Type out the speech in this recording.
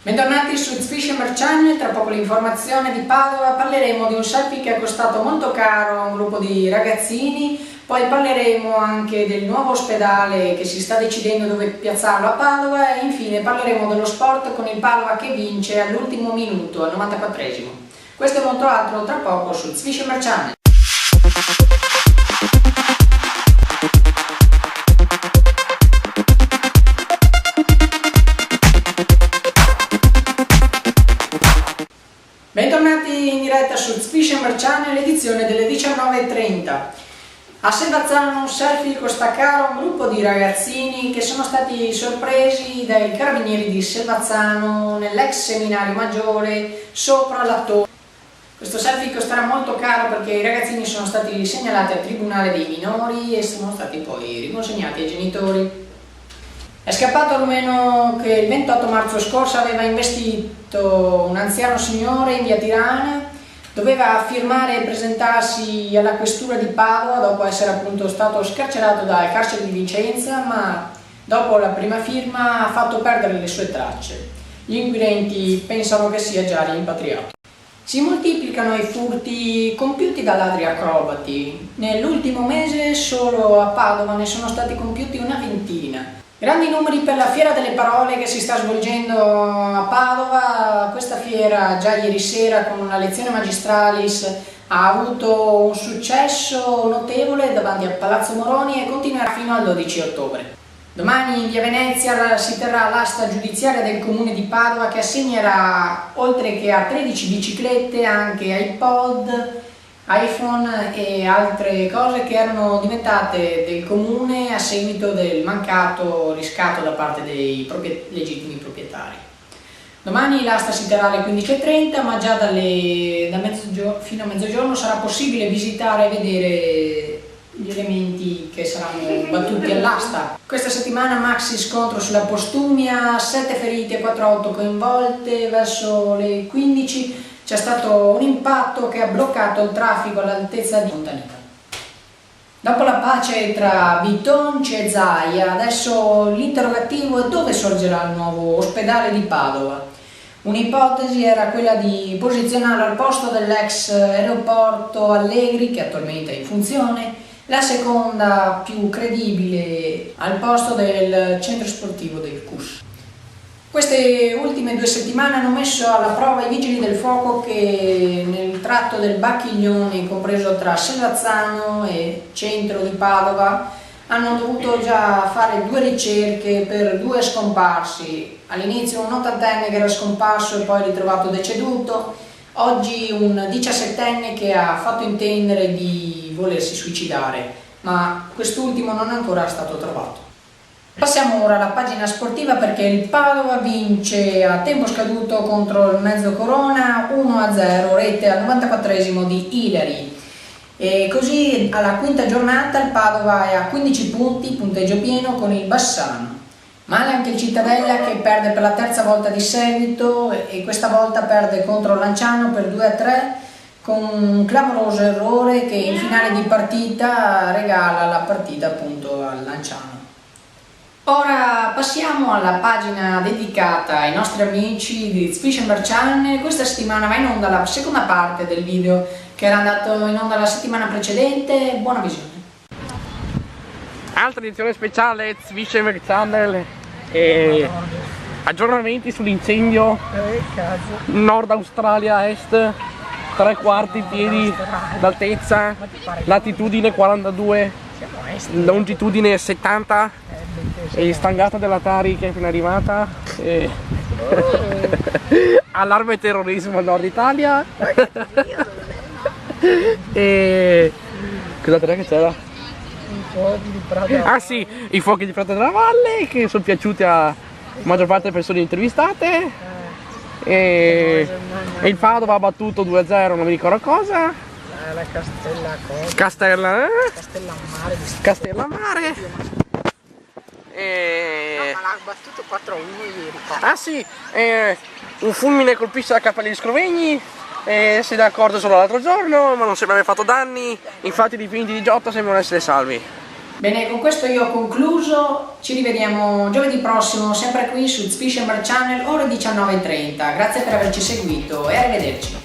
Bentornati su It's Fisher Channel, tra poco l'informazione di Padova, parleremo di un selfie che è costato molto caro a un gruppo di ragazzini, poi parleremo anche del nuovo ospedale che si sta decidendo dove piazzarlo a Padova e infine parleremo dello sport con il Padova che vince all'ultimo minuto, al 94esimo. Questo e molto altro tra poco su It's Fisher Channel. Bentornati in diretta su It's Fisher Channel, edizione delle 19:30. A Selvazzano un selfie costa caro un gruppo di ragazzini che sono stati sorpresi dai carabinieri di Selvazzano nell'ex seminario maggiore sopra la torre. Questo selfie costerà molto caro perché i ragazzini sono stati segnalati al tribunale dei minori e sono stati poi riconsegnati ai genitori. È scappato a Rumeno che il 28 marzo scorso aveva investito un anziano signore in via Tirana, doveva firmare e presentarsi alla questura di Padova dopo essere appunto stato scarcerato dal carcere di Vicenza, ma dopo la prima firma ha fatto perdere le sue tracce. Gli inquirenti pensano che sia già rimpatriato. Si moltiplicano i furti compiuti da ladri acrobati. Nell'ultimo mese solo a Padova ne sono stati compiuti una ventina. Grandi numeri per la Fiera delle Parole che si sta svolgendo a Padova. Questa fiera già ieri sera con una lezione magistralis ha avuto un successo notevole davanti al Palazzo Moroni e continuerà fino al 12 ottobre. Domani in via Venezia si terrà l'asta giudiziaria del comune di Padova che assegnerà oltre che a 13 biciclette anche iPod, iPhone e altre cose che erano diventate del comune a seguito del mancato riscatto da parte dei legittimi proprietari. Domani l'asta si terrà alle 15:30, ma già fino a mezzogiorno sarà possibile visitare e vedere gli elementi che saranno battuti all'asta. Questa settimana maxi scontro sulla Postumia, 7 feriti e 4 auto coinvolte. Verso le 15 c'è stato un impatto che ha bloccato il traffico all'altezza di Montanica. Dopo la pace tra Bitonci e Zaia, adesso l'interrogativo è dove sorgerà il nuovo ospedale di Padova. Un'ipotesi era quella di posizionarlo al posto dell'ex aeroporto Allegri, che attualmente è in funzione, la seconda, più credibile, al posto del centro sportivo del CUS. Queste ultime 2 settimane hanno messo alla prova i vigili del fuoco che nel tratto del Bacchiglione, compreso tra Selvazzano e centro di Padova, hanno dovuto già fare 2 ricerche per 2 scomparsi. All'inizio un 80enne che era scomparso e poi ritrovato deceduto, oggi un 17enne che ha fatto intendere di volersi suicidare, ma quest'ultimo non è ancora stato trovato. Passiamo ora alla pagina sportiva perché il Padova vince a tempo scaduto contro il Mezzo Corona 1-0, rete al 94esimo di Ilari. E così alla quinta giornata il Padova è a 15 punti, punteggio pieno con il Bassano. Male anche il Cittadella che perde per la terza volta di seguito e questa volta perde contro Lanciano per 2-3 con un clamoroso errore che in finale di partita regala la partita appunto al Lanciano. Ora passiamo alla pagina dedicata ai nostri amici di It's Fisher Channel. Questa settimana va in onda la seconda parte del video che era andato in onda la settimana precedente. Buona visione. Altra edizione speciale It's Fisher Channel e aggiornamenti sull'incendio Nord Australia Est, 3/4 piedi d'altezza, latitudine 42, longitudine 70 e stangata della Tari che è appena arrivata e... allarme terrorismo al nord Italia e cos'altro che c'era? Ah sì, i fuochi di Prato della Valle che sono piaciuti a maggior parte delle persone intervistate e il Padova ha battuto 2-0, non mi ricordo cosa. La Castellammare ma l'ha battuto 4-1 ieri. Ah sì, un fulmine colpisce la cappella di Scrovegni, si è d'accordo solo l'altro giorno, ma non sembra aver fatto danni, infatti i dipinti di Giotto sembrano essere salvi. Bene, con questo io ho concluso, ci rivediamo giovedì prossimo, sempre qui su Fish Channel, ore 19:30. Grazie per averci seguito e arrivederci.